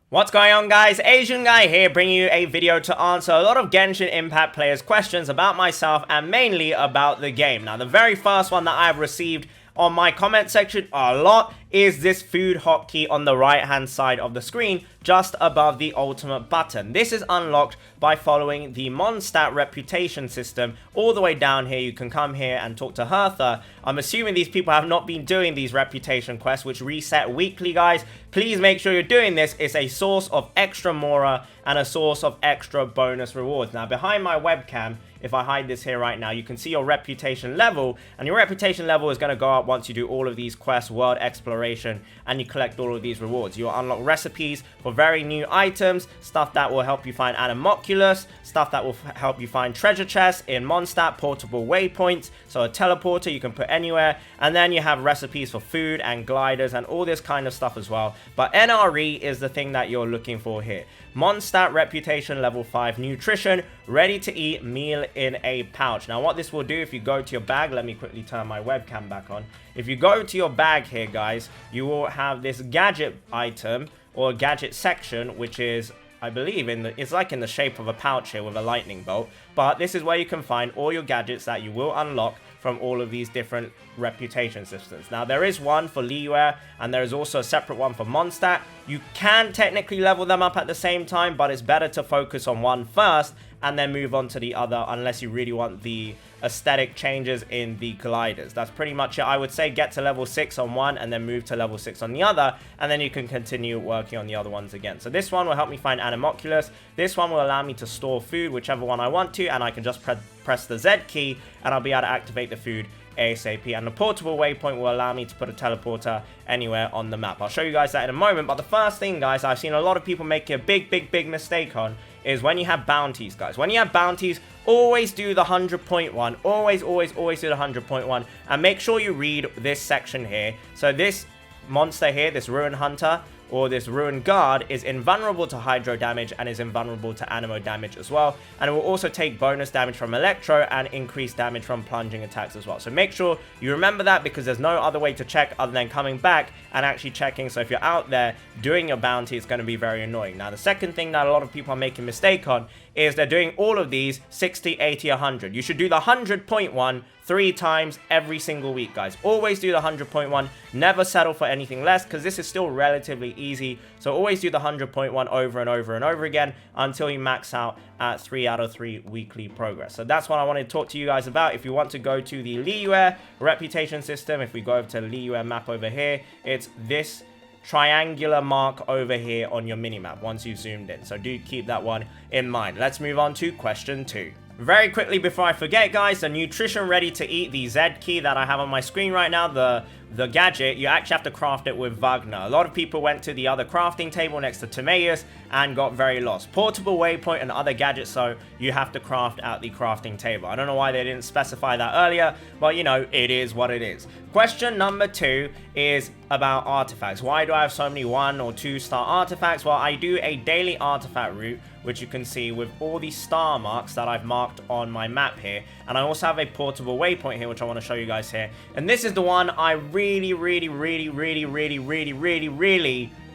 What's going on, guys? Asian Guy here, bringing you a video to answer a lot of Genshin Impact players' questions about myself and mainly about the game. Now, the very first one that I've received on my comment section a lot is this food hotkey on the right hand side of the screen just above the ultimate button. This is unlocked by following the Mondstadt reputation system all the way down here. You can come here and talk to Hertha. I'm assuming these people have not been doing these reputation quests which reset weekly, guys. Please make sure you're doing this. It's a source of extra mora and a source of extra bonus rewards. Now, behind my webcam, if I hide this here right now, you can see your reputation level, and your reputation level is going to go up once you do all of these quests, world exploration, and you collect all of these rewards. You'll unlock recipes for very new items, stuff that will help you find Animoculus, stuff that will help you find treasure chests in Mondstadt, portable waypoints, so a teleporter you can put anywhere, and then you have recipes for food and gliders and all this kind of stuff as well. But NRE is the thing that you're looking for here. Mondstadt reputation level 5 nutrition, ready to eat meal in a pouch. Now what this will do, if you go to your bag, let me quickly turn my webcam back on. If you go to your bag here, guys, you will have this gadget item or gadget section, which is, I believe, it's like in the shape of a pouch here with a lightning bolt. But this is where you can find all your gadgets that you will unlock from all of these different reputation systems. Now, there is one for Liyue, and there is also a separate one for Mondstadt. You can technically level them up at the same time, but it's better to focus on one first and then move on to the other, unless you really want the aesthetic changes in the gliders. That's pretty much it. I would say get to level 6 on one and then move to level 6 on the other, and then you can continue working on the other ones again. So this one will help me find Animoculus. This one will allow me to store food, whichever one I want to, and I can just press the Z key and I'll be able to activate the food ASAP. And the portable waypoint will allow me to put a teleporter anywhere on the map. I'll show you guys that in a moment, but the first thing, guys, I've seen a lot of people make a big mistake on is when you have bounties, guys. When you have bounties, always do the 100.1. Always do the 100.1. And make sure you read this section here. So this monster here, this Ruin Hunter, or this Ruin Guard, is invulnerable to hydro damage and is invulnerable to animo damage as well. And it will also take bonus damage from electro and increased damage from plunging attacks as well. So make sure you remember that, because there's no other way to check other than coming back and actually checking. So if you're out there doing your bounty, it's going to be very annoying. Now, the second thing that a lot of people are making a mistake on is they're doing all of these 60, 80, 100. You should do the 100.1 3 times every single week, guys. Always do the 100.1. Never settle for anything less, because this is still relatively easy. So always do the 100.1 over and over and over again until you max out at 3 out of 3 weekly progress. So that's what I wanted to talk to you guys about. If you want to go to the Liyue reputation system, if we go over to the Liyue map over here, it's this triangular mark over here on your minimap once you've zoomed in. So do keep that one in mind. Let's move on to question 2. Very quickly before I forget, guys, the nutrition ready to eat, the Z key that I have on my screen right now, the gadget, you actually have to craft it with Wagner. A lot of people went to the other crafting table next to Timaeus and got very lost. Portable waypoint and other gadgets, so you have to craft at the crafting table. I don't know why they didn't specify that earlier, but you know, it is what it is. Question number 2 is about artifacts. Why do I have so many 1 or 2 star artifacts? Well, I do a daily artifact route, which you can see with all these star marks that I've marked on my map here. And I also have a portable waypoint here, which I want to show you guys here. And this is the one I really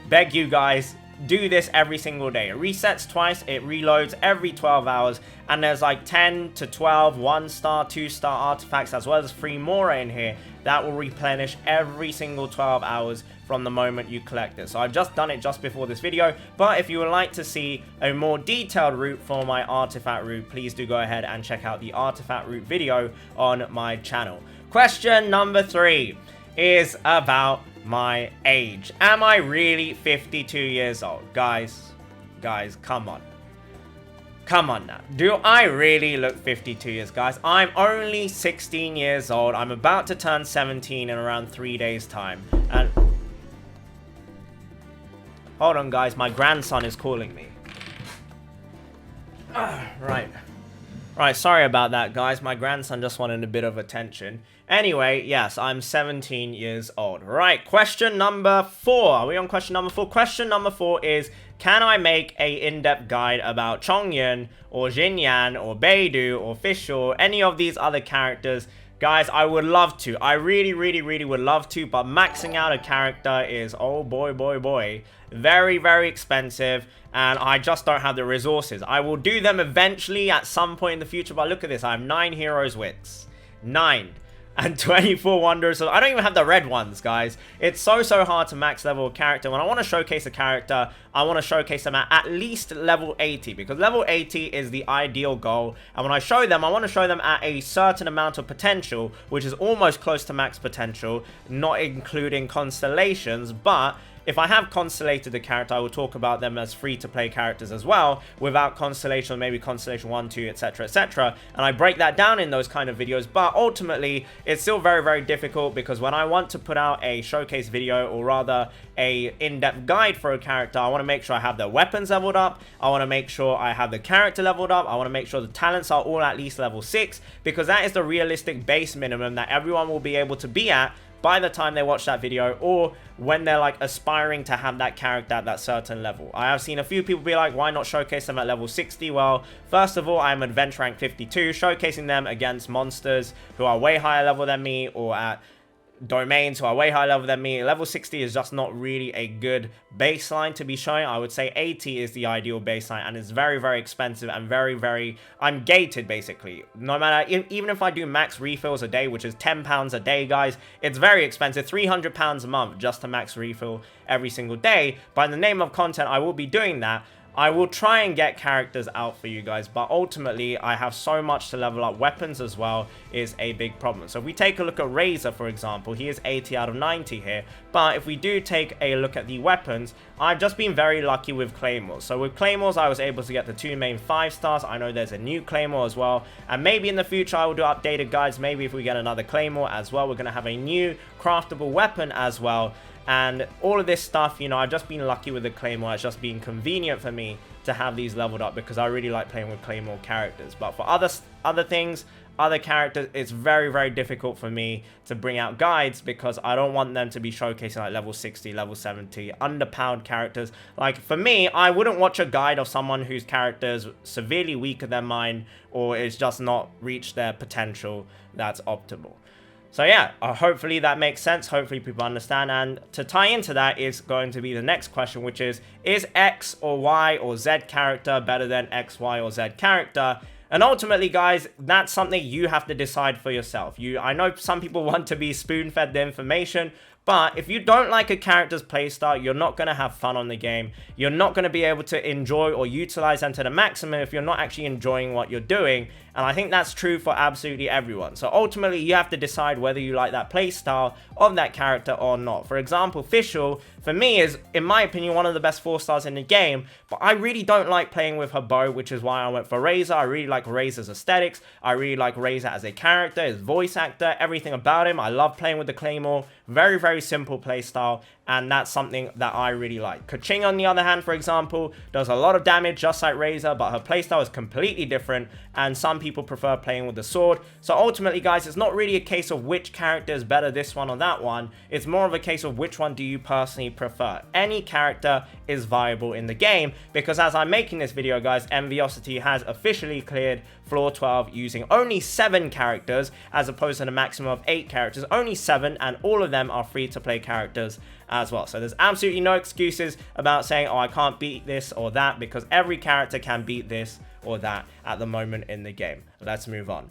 beg you guys, do this every single day. It resets twice, it reloads every 12 hours, and there's like 10 to 12 1-star, 2-star artifacts, as well as free mora in here that will replenish every single 12 hours from the moment you collect it. So I've just done it just before this video, but if you would like to see a more detailed route for my artifact route, please do go ahead and check out the artifact route video on my channel. Question number 3 is about my age. Am I really 52 years old? Guys, come on. Come on now. Do I really look 52 years, guys? I'm only 16 years old. I'm about to turn 17 in around 3 days' time. And hold on, guys. My grandson is calling me. Right, sorry about that, guys. My grandson just wanted a bit of attention. Anyway, yes, I'm 17 years old. Right, question number 4. Are we on question number 4? Question number 4 is, can I make a in-depth guide about Chongyun or Xinyan or Beidou or Fischl, any of these other characters Guys, I would love to. I really would love to, but maxing out a character is, oh boy, very, very expensive, and I just don't have the resources. I will do them eventually at some point in the future, but look at this. I have 9 heroes wits. 9. And 24 wonders. So I don't even have the red ones, guys. It's so hard to max level a character. When I want to showcase a character, I want to showcase them at least level 80, because level 80 is the ideal goal. And when I show them, I want to show them at a certain amount of potential, which is almost close to max potential, not including constellations. But if I have constellated the character, I will talk about them as free-to-play characters as well, without constellation, maybe constellation 1, 2, etc, etc. And I break that down in those kind of videos, but ultimately, it's still very difficult, because when I want to put out a showcase video, or rather, a in-depth guide for a character, I want to make sure I have their weapons leveled up, I want to make sure I have the character leveled up, I want to make sure the talents are all at least level 6, because that is the realistic base minimum that everyone will be able to be at by the time they watch that video, or when they're like aspiring to have that character at that certain level. I have seen a few people be like, why not showcase them at level 60? Well, first of all, I'm adventure rank 52, showcasing them against monsters who are way higher level than me, or at domains who are way higher level than me. Level 60 is just not really a good baseline to be showing. I would say 80 is the ideal baseline, and it's very expensive and very I'm gated basically. No matter, even if I do max refills a day, which is £10 a day, guys, it's very expensive. £300 a month just to max refill every single day. But in the name of content, I will be doing that. I will try and get characters out for you guys, but ultimately I have so much to level up. Weapons as well is a big problem. So if we take a look at Razor, for example, he is 80 out of 90 here, but if we do take a look at the weapons, I've just been very lucky with Claymores. So with Claymores, I was able to get the 2 main 5 stars. I know there's a new Claymore as well, and maybe in the future I will do updated guides. Maybe if we get another Claymore as well, we're going to have a new craftable weapon as well. And all of this stuff, you know, I've just been lucky with the Claymore. It's just been convenient for me to have these leveled up, because I really like playing with Claymore characters. But for other things, other characters, it's very difficult for me to bring out guides, because I don't want them to be showcasing like level 60, level 70, underpowered characters. Like for me, I wouldn't watch a guide of someone whose character is severely weaker than mine, or is just not reached their potential that's optimal. So yeah, hopefully that makes sense. Hopefully people understand. And to tie into that is going to be the next question, which is X or Y or Z character better than X, Y, or Z character? And ultimately, guys, that's something you have to decide for yourself. I know some people want to be spoon-fed the information, but if you don't like a character's playstyle, you're not going to have fun on the game. You're not going to be able to enjoy or utilize them to the maximum if you're not actually enjoying what you're doing. And I think that's true for absolutely everyone. So ultimately, you have to decide whether you like that playstyle of that character or not. For example, Fischl, for me, is, in my opinion, one of the best 4 stars in the game. But I really don't like playing with her bow, which is why I went for Razor. I really like Razor's aesthetics. I really like Razor as a character, his voice actor, everything about him. I love playing with the Claymore. Very simple playstyle. And that's something that I really like. Keqing, on the other hand, for example, does a lot of damage just like Razor, but her playstyle is completely different, and some people prefer playing with the sword. So ultimately, guys, it's not really a case of which character is better, this one or that one. It's more of a case of which one do you personally prefer. Any character is viable in the game, because as I'm making this video, guys, Enviosity has officially cleared floor 12 using only 7 characters, as opposed to the maximum of 8 characters. Only 7, and all of them are free-to-play characters as well. So there's absolutely no excuses about saying, oh, I can't beat this or that, because every character can beat this or that at the moment in the game. Let's move on.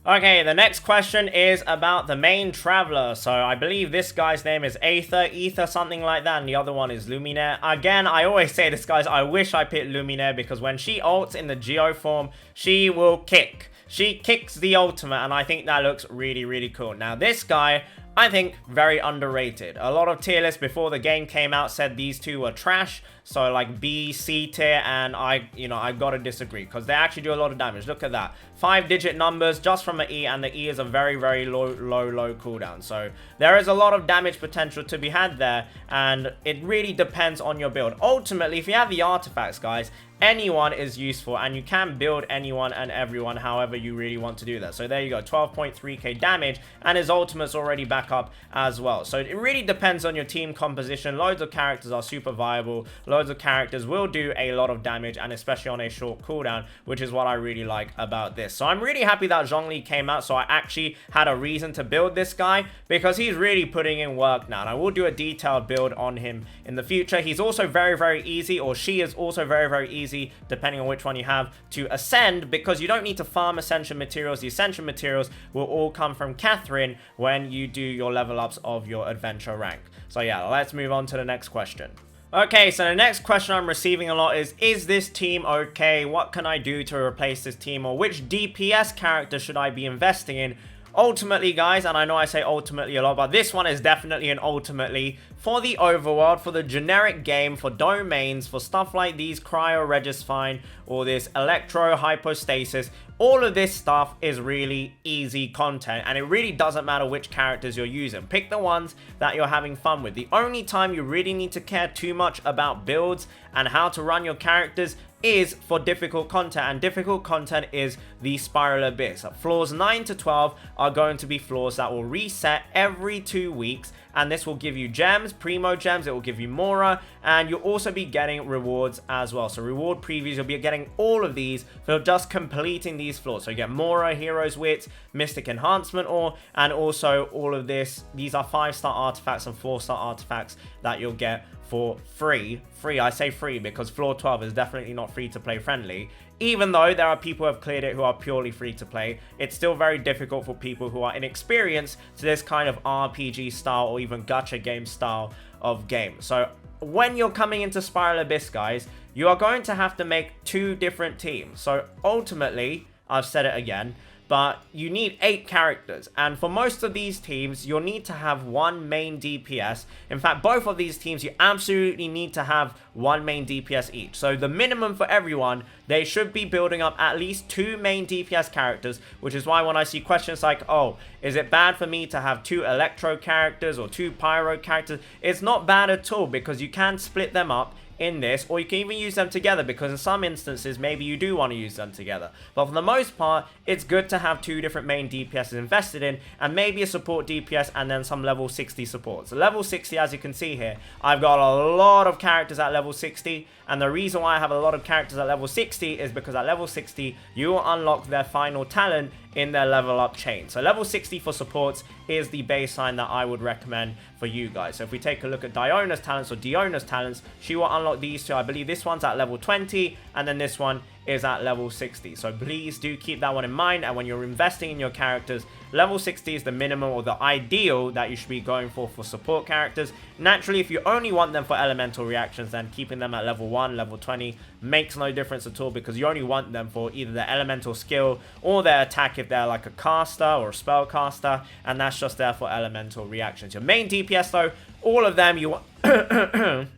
Okay, the next question is about the main traveler. So I believe this guy's name is Ether, something like that, and the other one is Luminaire. Again, I always say this, guys, I wish I picked Luminaire, because when she ults in the Geo form, she will kick. She kicks the ultimate, and I think that looks really cool. Now, this guy, I think, very underrated. A lot of tier lists before the game came out said these two were trash. So like B, C tier, and I gotta disagree, because they actually do a lot of damage. Look at that. 5-digit numbers just from an E, and the E is a very low cooldown. So there is a lot of damage potential to be had there, and it really depends on your build. Ultimately, if you have the artifacts, guys, anyone is useful, and you can build anyone and everyone however you really want to do that. So there you go, 12.3k damage, and his ultimate's already back up as well. So it really depends on your team composition. Loads of characters are super viable. loads of characters will do a lot of damage, and especially on a short cooldown, which is what I really like about this. So I'm really happy that Zhongli came out, so I actually had a reason to build this guy, because he's really putting in work now, and I will do a detailed build on him in the future. He's also very, very easy, or she is also very, very easy, depending on which one you have, to ascend, because you don't need to farm Ascension materials. The Ascension materials will all come from Catherine when you do your level ups of your adventure rank. So yeah, let's move on to the next question. Okay, so the next question I'm receiving a lot is this team okay? What can I do to replace this team? Or which DPS character should I be investing in? Ultimately, guys, and I know I say ultimately a lot, but this one is definitely an ultimately for the overworld, for the generic game, for domains, for stuff like these cryo registine or this electro hypostasis. All of this stuff is really easy content, and it really doesn't matter which characters you're using. Pick the ones that you're having fun with. The only time you really need to care too much about builds and how to run your characters is for difficult content, and difficult content is the Spiral Abyss. Floors 9 to 12 are going to be floors that will reset every 2 weeks, and this will give you gems, primo gems, it will give you Mora, and you'll also be getting rewards as well. So reward previews, you'll be getting all of these for just completing these floors. So you get Mora, Hero's Wit, Mystic Enhancement Ore, and also all of this. These are 5-star artifacts and 4-star artifacts that you'll get for free. I say free because floor 12 is definitely not free to play friendly. Even though there are people who have cleared it who are purely free to play, it's still very difficult for people who are inexperienced to this kind of RPG style or even gacha game style of game. So when you're coming into Spiral Abyss, guys, you are going to have to make 2 different teams. So ultimately, I've said it again, but you need 8 characters, and for most of these teams you'll need to have 1 main DPS. In fact, both of these teams you absolutely need to have 1 main DPS each. So the minimum for everyone, they should be building up at least 2 main DPS characters, which is why when I see questions like, oh, is it bad for me to have 2 electro characters or 2 pyro characters, it's not bad at all, because you can split them up in this, or you can even use them together, because in some instances maybe you do want to use them together. But for the most part, it's good to have 2 different main DPSs invested in, and maybe a support DPS and then some level 60 supports. So level 60, as you can see here, I've got a lot of characters at level 60, and the reason why I have a lot of characters at level 60 is because at level 60 you will unlock their final talent in their level up chain. So level 60 for supports is the baseline that I would recommend for you guys. So if we take a look at Diona's talents or Diona's talents, she will unlock these 2. I believe this one's at level 20 and then this one is at level 60. So please do keep that one in mind, and when you're investing in your characters, level 60 is the minimum or the ideal that you should be going for support characters. Naturally, if you only want them for elemental reactions, then keeping them at level 1, level 20 makes no difference at all, because you only want them for either their elemental skill or their attack if they're like a caster or a spellcaster, and that's just there for elemental reactions. Your main DPS though, all of them you want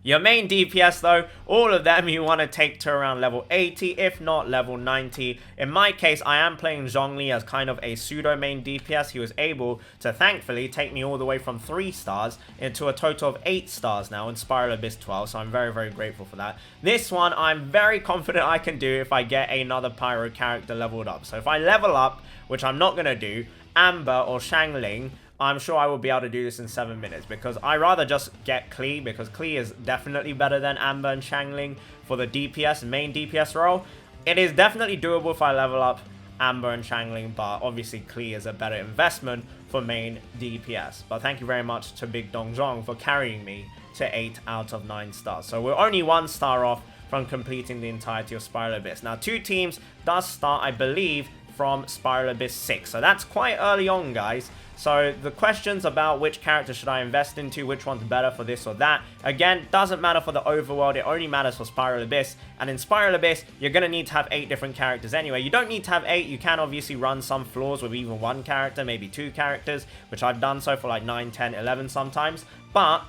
your main DPS though, all of them you want to take to around level 80, if not level 90. In my case, I am playing Zhongli as kind of a pseudo main DPS. He was able to thankfully take me all the way from 3 stars into a total of 8 stars now in Spiral Abyss 12, so I'm very, very grateful for that. This one, I'm very confident I can do if I get another Pyro character leveled up. So if I level up, which I'm not going to do, Amber or Shangling, I'm sure I will be able to do this in 7 minutes, because I rather just get Klee, because Klee is definitely better than Amber and Shangling for the DPS, main DPS role. It is definitely doable if I level up Amber and Shangling, but obviously Klee is a better investment for main DPS. But thank you very much to Big Dongjong for carrying me to 8 out of 9 stars. So we're only 1 star off from completing the entirety of Spiral Abyss. Now 2 teams does start, I believe, from Spiral Abyss 6. So that's quite early on, guys. So the questions about which character should I invest into, which one's better for this or that, again, doesn't matter for the overworld, it only matters for Spiral Abyss. And in Spiral Abyss, you're going to need to have 8 different characters anyway. You don't need to have 8, you can obviously run some floors with even 1 character, maybe 2 characters, which I've done so for like 9, 10, 11 sometimes. But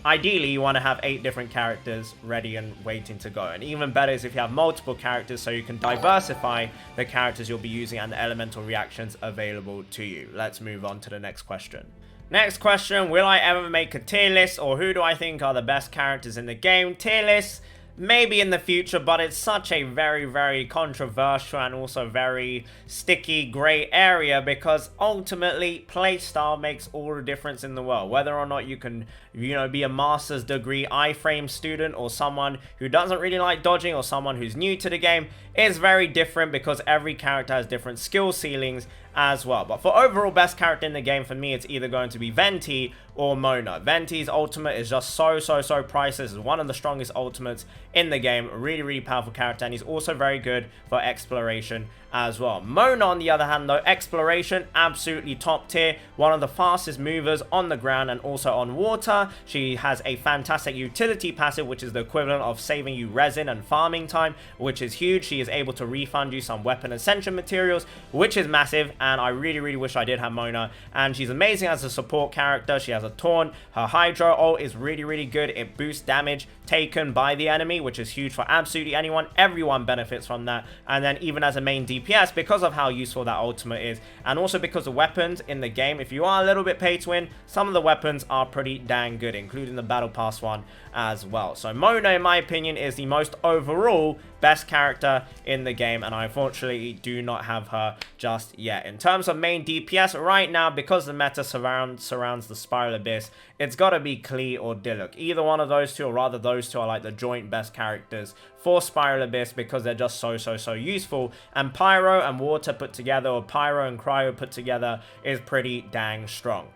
ideally, you want to have 8 different characters ready and waiting to go. And even better is if you have multiple characters, so you can diversify the characters you'll be using and the elemental reactions available to you. Let's move on to the next question. Next question, will I ever make a tier list, or who do I think are the best characters in the game? Tier list, maybe in the future, but it's such a very, very controversial and also very sticky gray area, because ultimately playstyle makes all the difference in the world. Whether or not you can, be a master's degree iframe student or someone who doesn't really like dodging or someone who's new to the game is very different, because every character has different skill ceilings as well. But for overall best character in the game, for me, it's either going to be Venti or Mona. Venti's ultimate is just so priceless. It's one of the strongest ultimates in the game. Really powerful character, and he's also very good for exploration as well. Mona, on the other hand, though, exploration, absolutely top tier. One of the fastest movers on the ground and also on water. She has a fantastic utility passive, which is the equivalent of saving you resin and farming time, which is huge. She is able to refund you some weapon ascension materials, which is massive, and I really wish I did have Mona. And she's amazing as a support character. She has a taunt. Her Hydro ult is really good. It boosts damage taken by the enemy, which is huge for absolutely anyone. Everyone benefits from that. And then even as a main DPS, because of how useful that ultimate is, and also because the weapons in the game, if you are a little bit pay to win, some of the weapons are pretty dang good, including the Battle Pass one as well. So Mona, in my opinion, is the most overall best character in the game, and I unfortunately do not have her just yet. In terms of main DPS right now, because the meta surrounds the Spiral Abyss, it's got to be Klee or Diluc. Either one of those two, or rather those two, are like the joint best characters for Spiral Abyss, because they're just so useful. And Pyro and Water put together, or Pyro and Cryo put together, is pretty dang strong.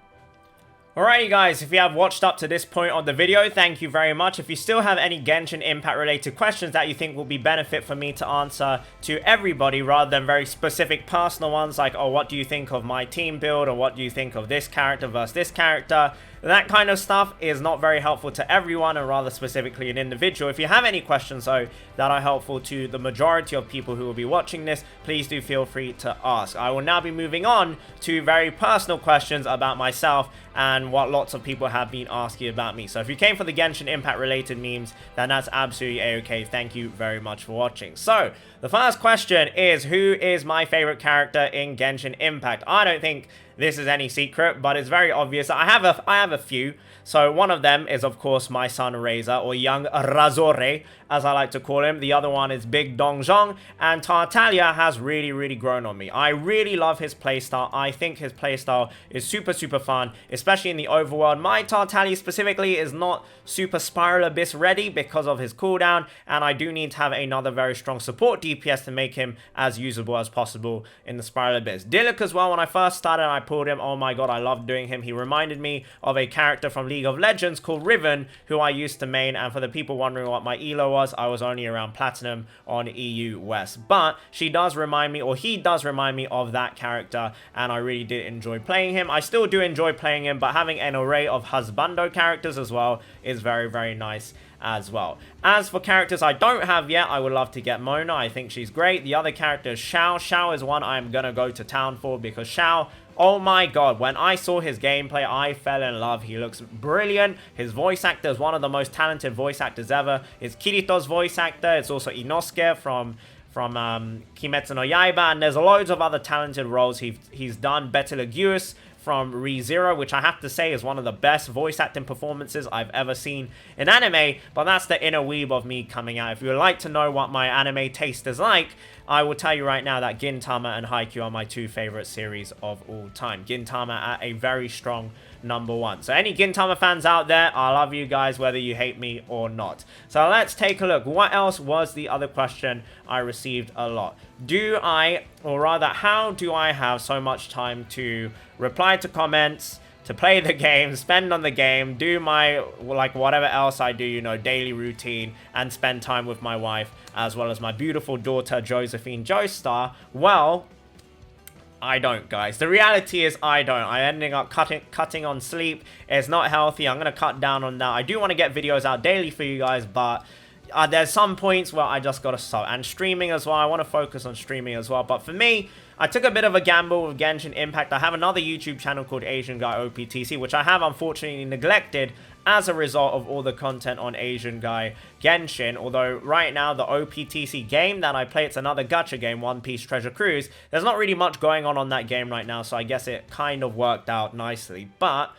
Alrighty guys, if you have watched up to this point of the video, thank you very much. If you still have any Genshin Impact related questions that you think will be benefit for me to answer to everybody, rather than very specific personal ones like, oh, what do you think of my team build, or what do you think of this character versus this character, that kind of stuff is not very helpful to everyone, and rather specifically an individual. If you have any questions though that are helpful to the majority of people who will be watching this, please do feel free to ask. I will now be moving on to very personal questions about myself and what lots of people have been asking about me. So if you came for the Genshin Impact related memes, then that's absolutely a-okay. Thank you very much for watching. So the first question is, who is my favorite character in Genshin Impact? I don't think this is any secret, but it's very obvious. I have a few. So one of them is, of course, my son Razor, or young Razore, as I like to call him. The other one is Big Dongjong, and Tartaglia has really grown on me. I really love his playstyle. I think his playstyle is super fun, especially in the overworld. My Tartaglia specifically is not super Spiral Abyss ready because of his cooldown, and I do need to have another very strong support DPS to make him as usable as possible in the Spiral Abyss. Diluc as well, when I first started, I pulled him. Oh my god, I loved doing him. He reminded me of a character from League of Legends called Riven, who I used to main, and for the people wondering what my elo was, I was only around Platinum on EU West. But she does remind me, or he does remind me of that character, and I really did enjoy playing him. I still do enjoy playing him, but having an array of husbando characters as well is very nice as well. As for characters I don't have yet, I would love to get Mona. I think she's great. The other character is Xiao. Xiao is one I'm gonna go to town for, because Xiao, oh my god, when I saw his gameplay, I fell in love. He looks brilliant. His voice actor is one of the most talented voice actors ever. It's Kirito's voice actor. It's also Inosuke from Kimetsu no Yaiba, and there's loads of other talented roles he's done. Betelgeuse from ReZero, which I have to say is one of the best voice acting performances I've ever seen in anime, but that's the inner weeb of me coming out. If you would like to know what my anime taste is like, I will tell you right now that Gintama and Haikyuu are my two favorite series of all time. Gintama at a very strong #1. So any Gintama fans out there, I love you guys whether you hate me or not. So let's take a look. What else was the other question I received a lot? Do I, or rather, how do I have so much time to reply to comments, to play the game, spend on the game, do my, like, whatever else I do, daily routine, and spend time with my wife, as well as my beautiful daughter, Josephine Joestar? Well, I don't, guys. The reality is I don't. I'm ending up cutting on sleep. It's not healthy. I'm going to cut down on that. I do want to get videos out daily for you guys, but there's some points where I just got to stop. And streaming as well. I want to focus on streaming as well. But for me, I took a bit of a gamble with Genshin Impact. I have another YouTube channel called AsianGuyOPTC, which I have unfortunately neglected as a result of all the content on Asian Guy Genshin. Although right now the OPTC game that I play, it's another gacha game, One Piece Treasure Cruise. There's not really much going on that game right now, so I guess it kind of worked out nicely. But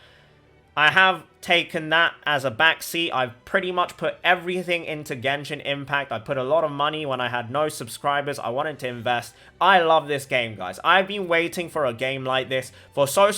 I have taken that as a backseat. I've pretty much put everything into Genshin Impact. I put a lot of money when I had no subscribers. I wanted to invest. I love this game, guys. I've been waiting for a game like this for so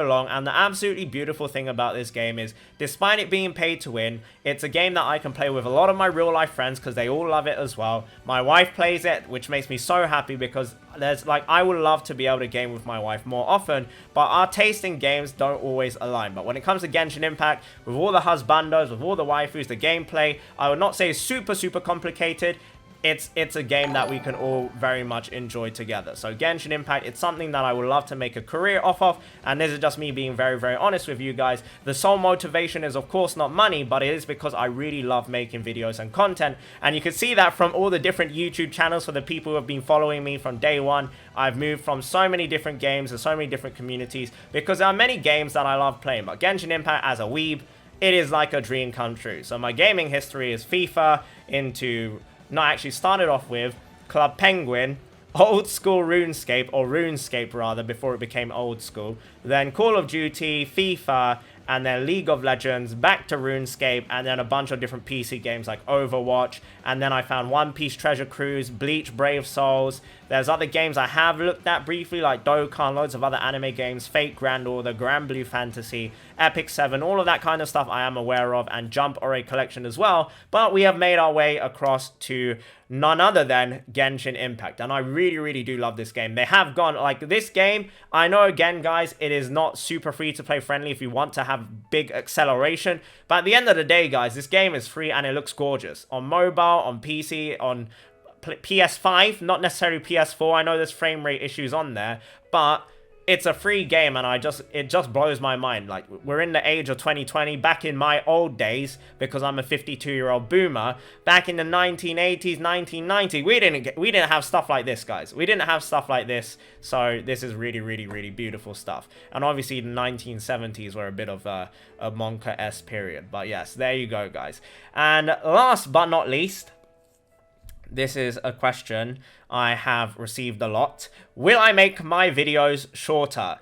long, and the absolutely beautiful thing about this game is, despite it being paid to win, it's a game that I can play with a lot of my real life friends because they all love it as well. My wife plays it, which makes me so happy because I would love to be able to game with my wife more often, but our taste in games don't always align. But when it comes to Genshin Impact, with all the husbandos, with all the waifus, the gameplay, I would not say is super complicated. It's a game that we can all very much enjoy together. So Genshin Impact, it's something that I would love to make a career off of, and this is just me being very honest with you guys. The sole motivation is of course not money, but it is because I really love making videos and content, and you can see that from all the different YouTube channels. For the people who have been following me from day one, I've moved from so many different games and so many different communities because there are many games that I love playing, but Genshin Impact as a weeb, it is like a dream come true. So my gaming history is FIFA, into... No, I actually started off with Club Penguin, old school RuneScape, or RuneScape rather, before it became old school. Then Call of Duty, FIFA, and then League of Legends, back to RuneScape, and then a bunch of different PC games like Overwatch. And then I found One Piece Treasure Cruise, Bleach, Brave Souls. There's other games I have looked at briefly, like Dokkan, loads of other anime games, Fate Grand Order, Grand Blue Fantasy, Epic 7, all of that kind of stuff I am aware of, and Jump Ore Collection as well. But we have made our way across to none other than Genshin Impact, and I really do love this game. They have gone, like, this game, I know again guys, it is not super free to play friendly if you want to have big acceleration, but at the end of the day guys, this game is free and it looks gorgeous. On mobile, on PC, on PS5, not necessarily PS4, I know there's frame rate issues on there, but it's a free game, and it just blows my mind. Like, we're in the age of 2020. Back in my old days, because I'm a 52-year-old boomer, back in the 1980s, 1990s, we didn't have stuff like this, guys. We didn't have stuff like this. So this is really beautiful stuff. And obviously the 1970s were a bit of a Monka-esque period. But yes, there you go, guys. And last but not least, this is a question I have received a lot. Will I make my videos shorter?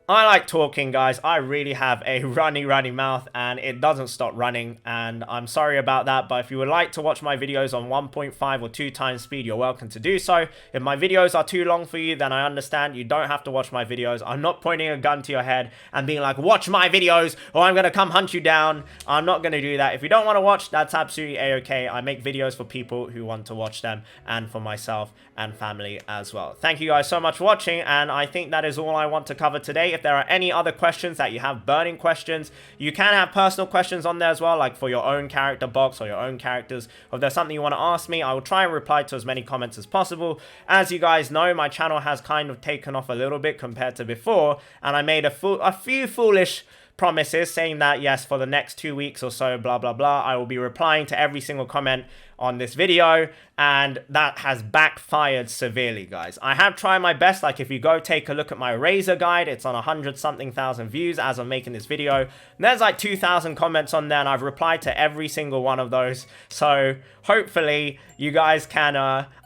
I like talking, guys. I really have a runny mouth, and it doesn't stop running, and I'm sorry about that. But if you would like to watch my videos on 1.5 or 2 times speed, you're welcome to do so. If my videos are too long for you, then I understand. You don't have to watch my videos. I'm not pointing a gun to your head and being like, watch my videos or I'm gonna come hunt you down. I'm not gonna do that. If you don't want to watch, that's absolutely a-okay. I make videos for people who want to watch them, and for myself and family as well. Thank you guys so much for watching, and I think that is all I want to cover today. If there are any other questions that you have, burning questions, you can have personal questions on there as well, like for your own character box or your own characters. If there's something you want to ask me, I will try and reply to as many comments as possible. As you guys know, my channel has kind of taken off a little bit compared to before, and I made a few foolish promises saying that yes, for the next 2 weeks or so, blah blah, I will be replying to every single comment on this video, and that has backfired severely, guys. I have tried my best. Like, if you go take a look at my Razor guide, it's on 100-something thousand views as I'm making this video, and there's like 2,000 comments on there, and I've replied to every single one of those. So hopefully you guys can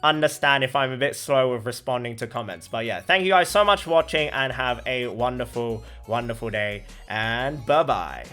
understand if I'm a bit slow with responding to comments. But yeah, thank you guys so much for watching, and have a wonderful day, and bye bye.